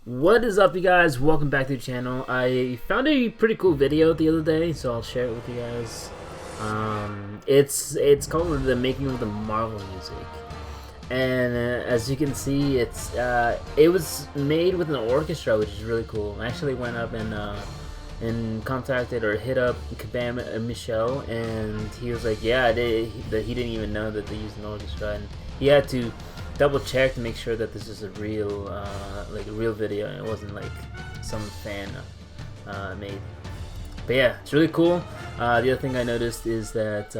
What is up, you guys? Welcome back to the channel. I found a pretty cool video the other day, so I'll share it with you guys. It's called "The Making of the Marvel Music," and as you can see, it was made with an orchestra, which is really cool. I actually went up and contacted or hit up Kabam Michelle, and he was like, "Yeah, he didn't even know that they used an orchestra," and he had to double check to make sure that this is a real video and it wasn't like some fan made. But yeah, it's really cool. The other thing I noticed is that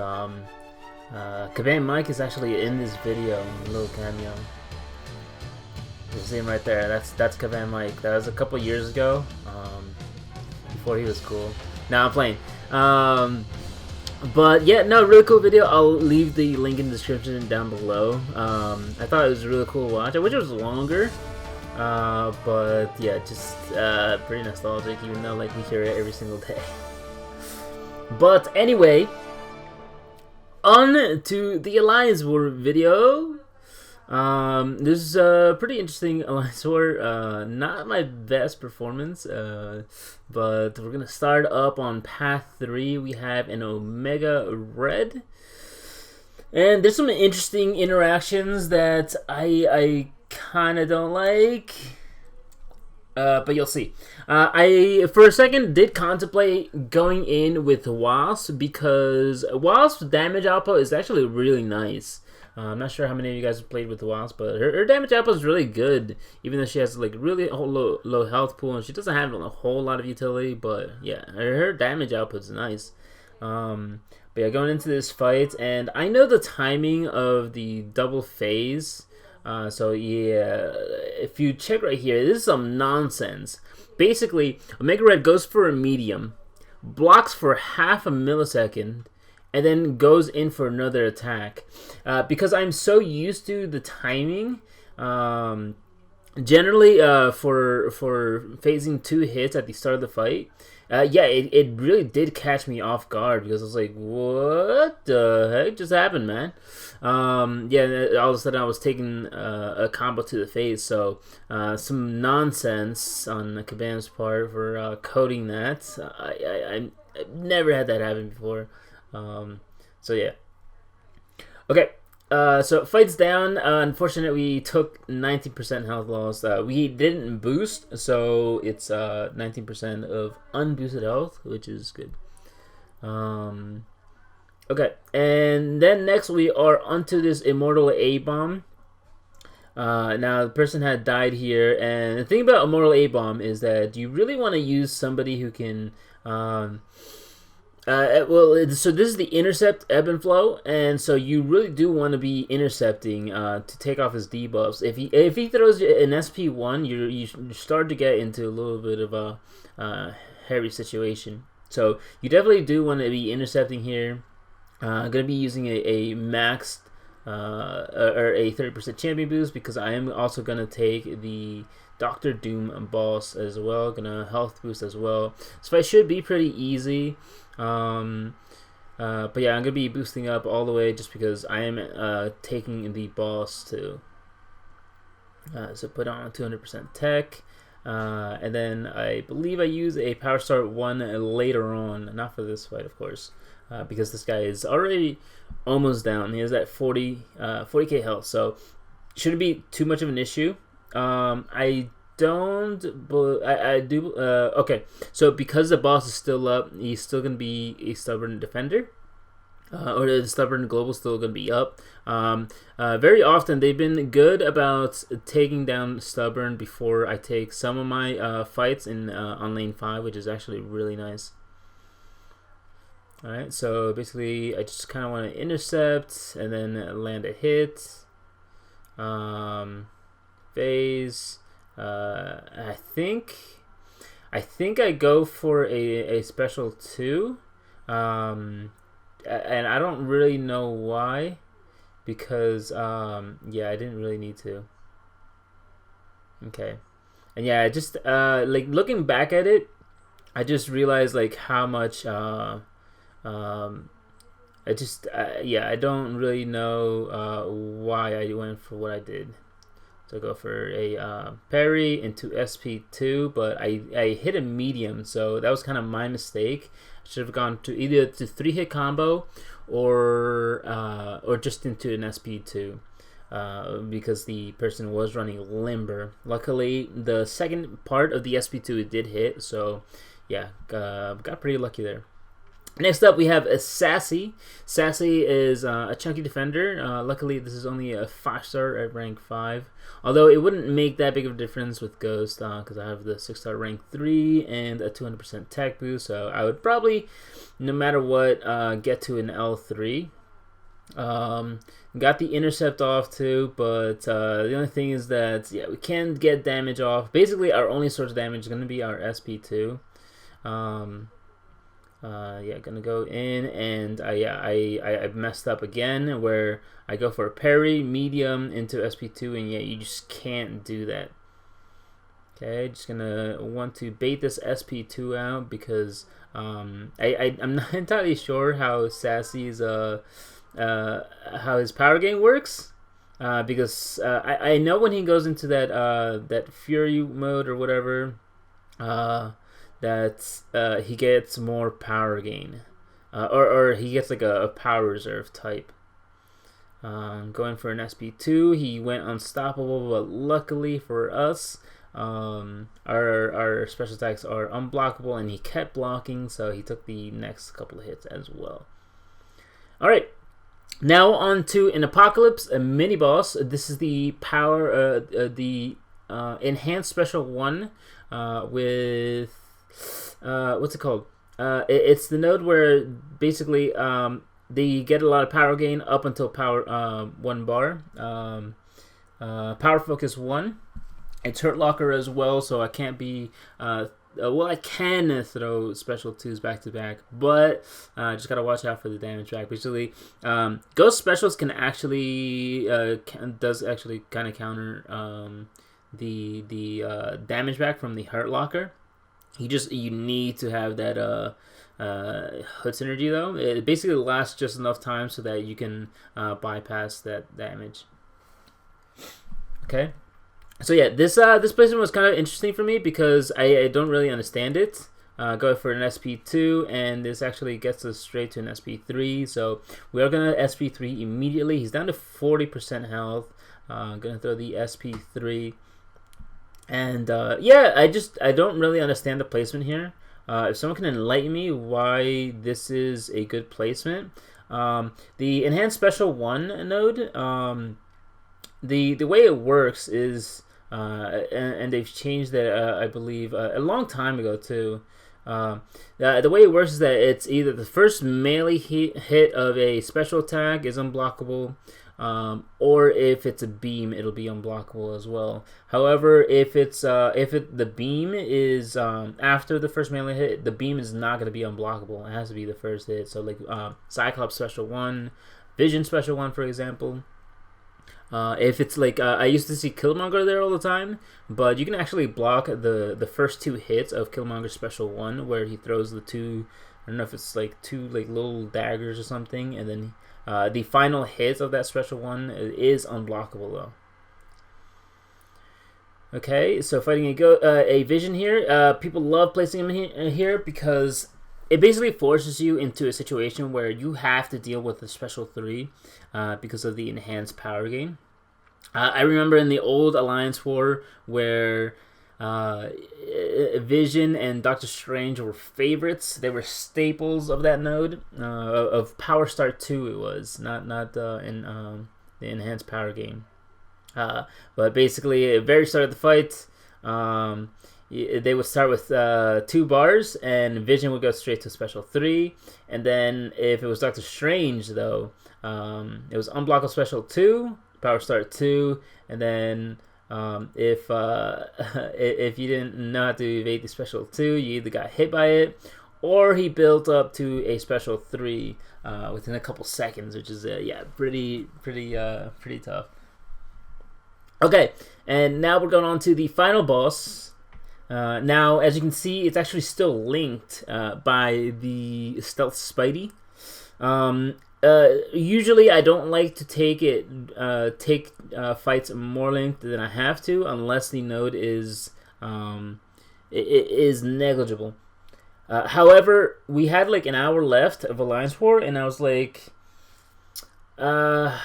Kabam Mike is actually in this video, a little cameo. You see him right there. That's Kabam Mike. That was a couple years ago, before he was cool. Now I'm playing. But yeah, no, really cool video. I'll leave the link in the description down below. I thought it was a really cool watch. I wish it was longer, but yeah, just pretty nostalgic, even though like we hear it every single day. But anyway, on to the Alliance War video. This is a pretty interesting Alliance War. Not my best performance, but we're gonna start up on path 3. We have an Omega Red, and there's some interesting interactions that I kind of don't like. But you'll see. I for a second did contemplate going in with Wasp because Wasp's damage output is actually really nice. I'm not sure how many of you guys have played with the Wasp, but her damage output is really good, even though she has like really low health pool and she doesn't have a whole lot of utility. But yeah, her damage output is nice. But yeah, going into this fight, and I know the timing of the double phase. So yeah, if you check right here, this is some nonsense. Basically, Omega Red goes for a medium, blocks for half a millisecond, and then goes in for another attack. Because I'm so used to the timing, generally for phasing 2 hits at the start of the fight, yeah, it really did catch me off guard because I was like, what the heck just happened, man? Yeah, all of a sudden I was taking a combo to the face, so some nonsense on Kabam's part for coding that. I've never had that happen before. So yeah. Okay. So fights down. Unfortunately, we took 19% health loss. We didn't boost, so it's 19% of unboosted health, which is good. Okay, and then next we are onto this Immortal A-Bomb. Now the person had died here, and the thing about Immortal A-Bomb is that you really want to use somebody who can so this is the intercept ebb and flow, and so you really do want to be intercepting to take off his debuffs. If he throws an SP1, you start to get into a little bit of a hairy situation. So you definitely do want to be intercepting here. I'm gonna be using a maxed or a 30% champion boost because I am also gonna take the Dr. Doom boss as well. Gonna health boost as well. So I should be pretty easy. But yeah, I'm gonna be boosting up all the way just because I am taking the boss too. So put on 200% tech, and then I believe I use a power start 1 later on, not for this fight of course, because this guy is already almost down. He has that 40k health, so shouldn't be too much of an issue. I do. Okay, so because the boss is still up, he's still gonna be a stubborn defender, or the stubborn global still gonna be up. Very often they've been good about taking down stubborn before I take some of my fights in on lane 5, which is actually really nice. All right, so basically I just kind of want to intercept and then land a hit. Phase. I think I go for a special 2, and I don't really know why, because yeah, I didn't really need to. Okay, and yeah, I just like looking back at it, I just realized like how much yeah, I don't really know why I went for what I did. So I go for a parry into SP2, but I hit a medium, so that was kind of my mistake. I should have gone to either to 3-hit combo or just into an SP2. Because the person was running limber. Luckily, the second part of the SP2 did hit, so yeah, got pretty lucky there. Next up, we have a Sassy. Sassy is a chunky defender. Luckily, this is only a 5-star at rank 5. Although it wouldn't make that big of a difference with Ghost, because I have the 6-star rank 3 and a 200% tech boost. So I would probably, no matter what, get to an L3. Got the intercept off too, but the only thing is that we can't get damage off. Basically, our only source of damage is going to be our SP2. Gonna go in, and I messed up again where I go for a parry medium into SP2, and you just can't do that. Okay, just gonna want to bait this SP2 out because I'm not entirely sure how Sassy's how his power gain works, because I know when he goes into that Fury mode or whatever, that he gets more power gain, or he gets like a power reserve type. Going for an SP2, he went unstoppable, but luckily for us, our special attacks are unblockable, and he kept blocking, so he took the next couple of hits as well. All right. Now on to an Apocalypse, a mini boss. This is the power, the enhanced special 1 with what's it called? It's the node where basically they get a lot of power gain up until power 1 bar. Power focus 1. It's hurt locker as well, so I can't be. I can throw special 2s back to back, but just gotta watch out for the damage back. Basically, Ghost specials can actually does actually kind of counter the damage back from the hurt locker. You need to have that hood synergy though. It basically lasts just enough time so that you can bypass that damage. Okay. So yeah, this placement was kind of interesting for me because I don't really understand it. Go for an SP2, and this actually gets us straight to an SP3. So we are gonna SP3 immediately. He's down to 40% health. Gonna throw the SP3, and I don't really understand the placement here. If someone can enlighten me why this is a good placement, the enhanced special 1 node, the way it works is. And they've changed that, I believe, a long time ago too. The way it works is that it's either the first melee hit of a special attack is unblockable, or if it's a beam, it'll be unblockable as well. However, if the beam is after the first melee hit, the beam is not going to be unblockable. It has to be the first hit. So like Cyclops special 1, Vision special 1, for example. If it's like I used to see Killmonger there all the time, but you can actually block the first 2 hits of Killmonger special 1, where he throws the 2. I don't know if it's like 2 like little daggers or something, and then the final hits of that special 1 is unblockable though. Okay, so fighting a Vision here. People love placing him here because it basically forces you into a situation where you have to deal with the special 3 because of the enhanced power gain. I remember in the old Alliance War where Vision and Doctor Strange were favorites. They were staples of that node. Of Power Star 2 it was, not in the enhanced power gain. But basically, at the very start of the fight, they would start with 2 bars, and Vision would go straight to special 3. And then if it was Doctor Strange, though, it was unblockable special 2, Power Start 2, and then if you didn't know how to evade the special 2, you either got hit by it, or he built up to a special 3 within a couple seconds, which is pretty tough. Okay, and now we're going on to the final boss. Now, as you can see, it's actually still linked by the Stealth Spidey. Usually I don't like to take fights more length than I have to, unless the node is it is negligible. However, we had like an hour left of Alliance War, and I was like, I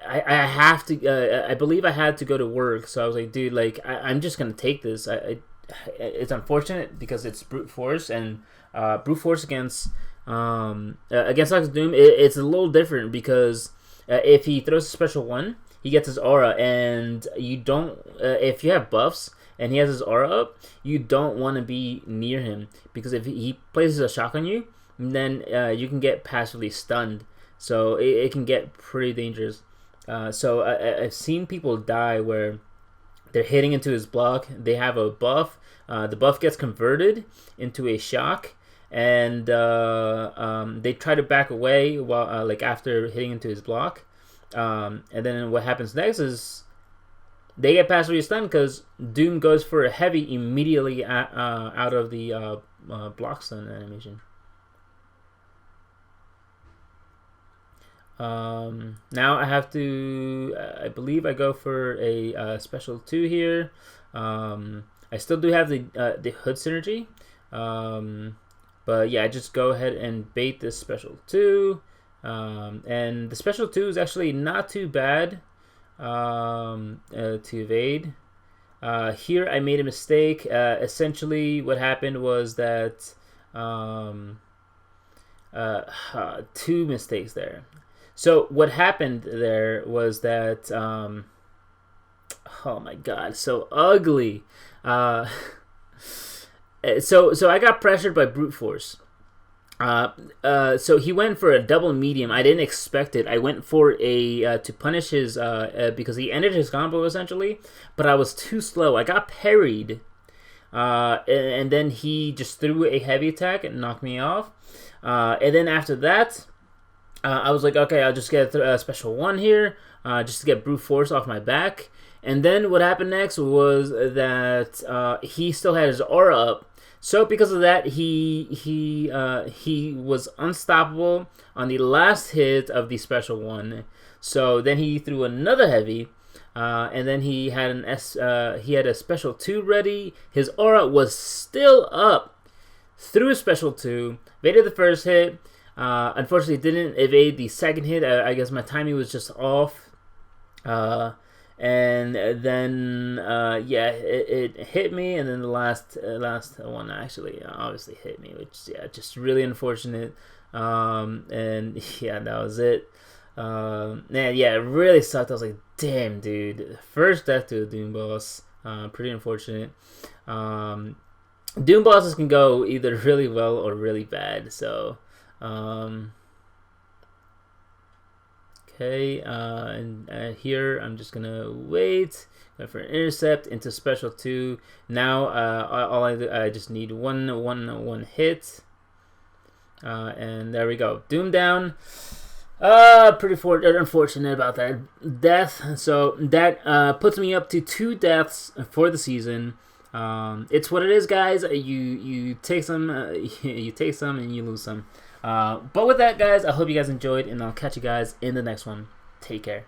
have to. I believe I had to go to work, so I was like, dude, like I'm just gonna take this. It's unfortunate because it's brute force, and brute force against Doctor Doom, it's a little different because if he throws a special one, he gets his aura, and you don't. If you have buffs and he has his aura up, you don't want to be near him, because if he places a shock on you, then you can get passively stunned. So it can get pretty dangerous. So I've seen people die where they're hitting into his block. They have a buff. The buff gets converted into a shock, and they try to back away while like after hitting into his block. And then what happens next is they get passively stunned because Doom goes for a heavy immediately out of the block stun animation. Now I have to, I believe I go for a special 2 here. I still do have the hood synergy, but yeah, I just go ahead and bait this special 2, and the special 2 is actually not too bad to evade. Here I made a mistake. Essentially what happened was that 2 mistakes there. So what happened there was that, oh my god, so ugly. So I got pressured by brute force. So he went for a double medium. I didn't expect it. I went for a to punish his because he ended his combo essentially, but I was too slow. I got parried, and then he just threw a heavy attack and knocked me off. And then after that, I was like, okay, I'll just get a special 1 here, just to get brute force off my back. And then what happened next was that he still had his aura up. So because of that, he was unstoppable on the last hit of the special 1. So then he threw another heavy, and then he had a special 2 ready. His aura was still up. Threw a special 2, evaded the first hit. Unfortunately, didn't evade the second hit. I guess my timing was just off. And then yeah, it hit me, and then the last one actually obviously hit me, which yeah, just really unfortunate. And yeah, that was it. Man, yeah, it really sucked. I was like, damn, dude, first death to a Doom boss. Pretty unfortunate. Doom bosses can go either really well or really bad. So. Okay, and here I'm just gonna wait for an intercept into special 2. Now all I just need one hit, and there we go. Doom down. Pretty unfortunate about that death. So that puts me up to 2 deaths for the season. It's what it is, guys. You take some, you take some, and you lose some. But with that, guys, I hope you guys enjoyed, and I'll catch you guys in the next one. Take care.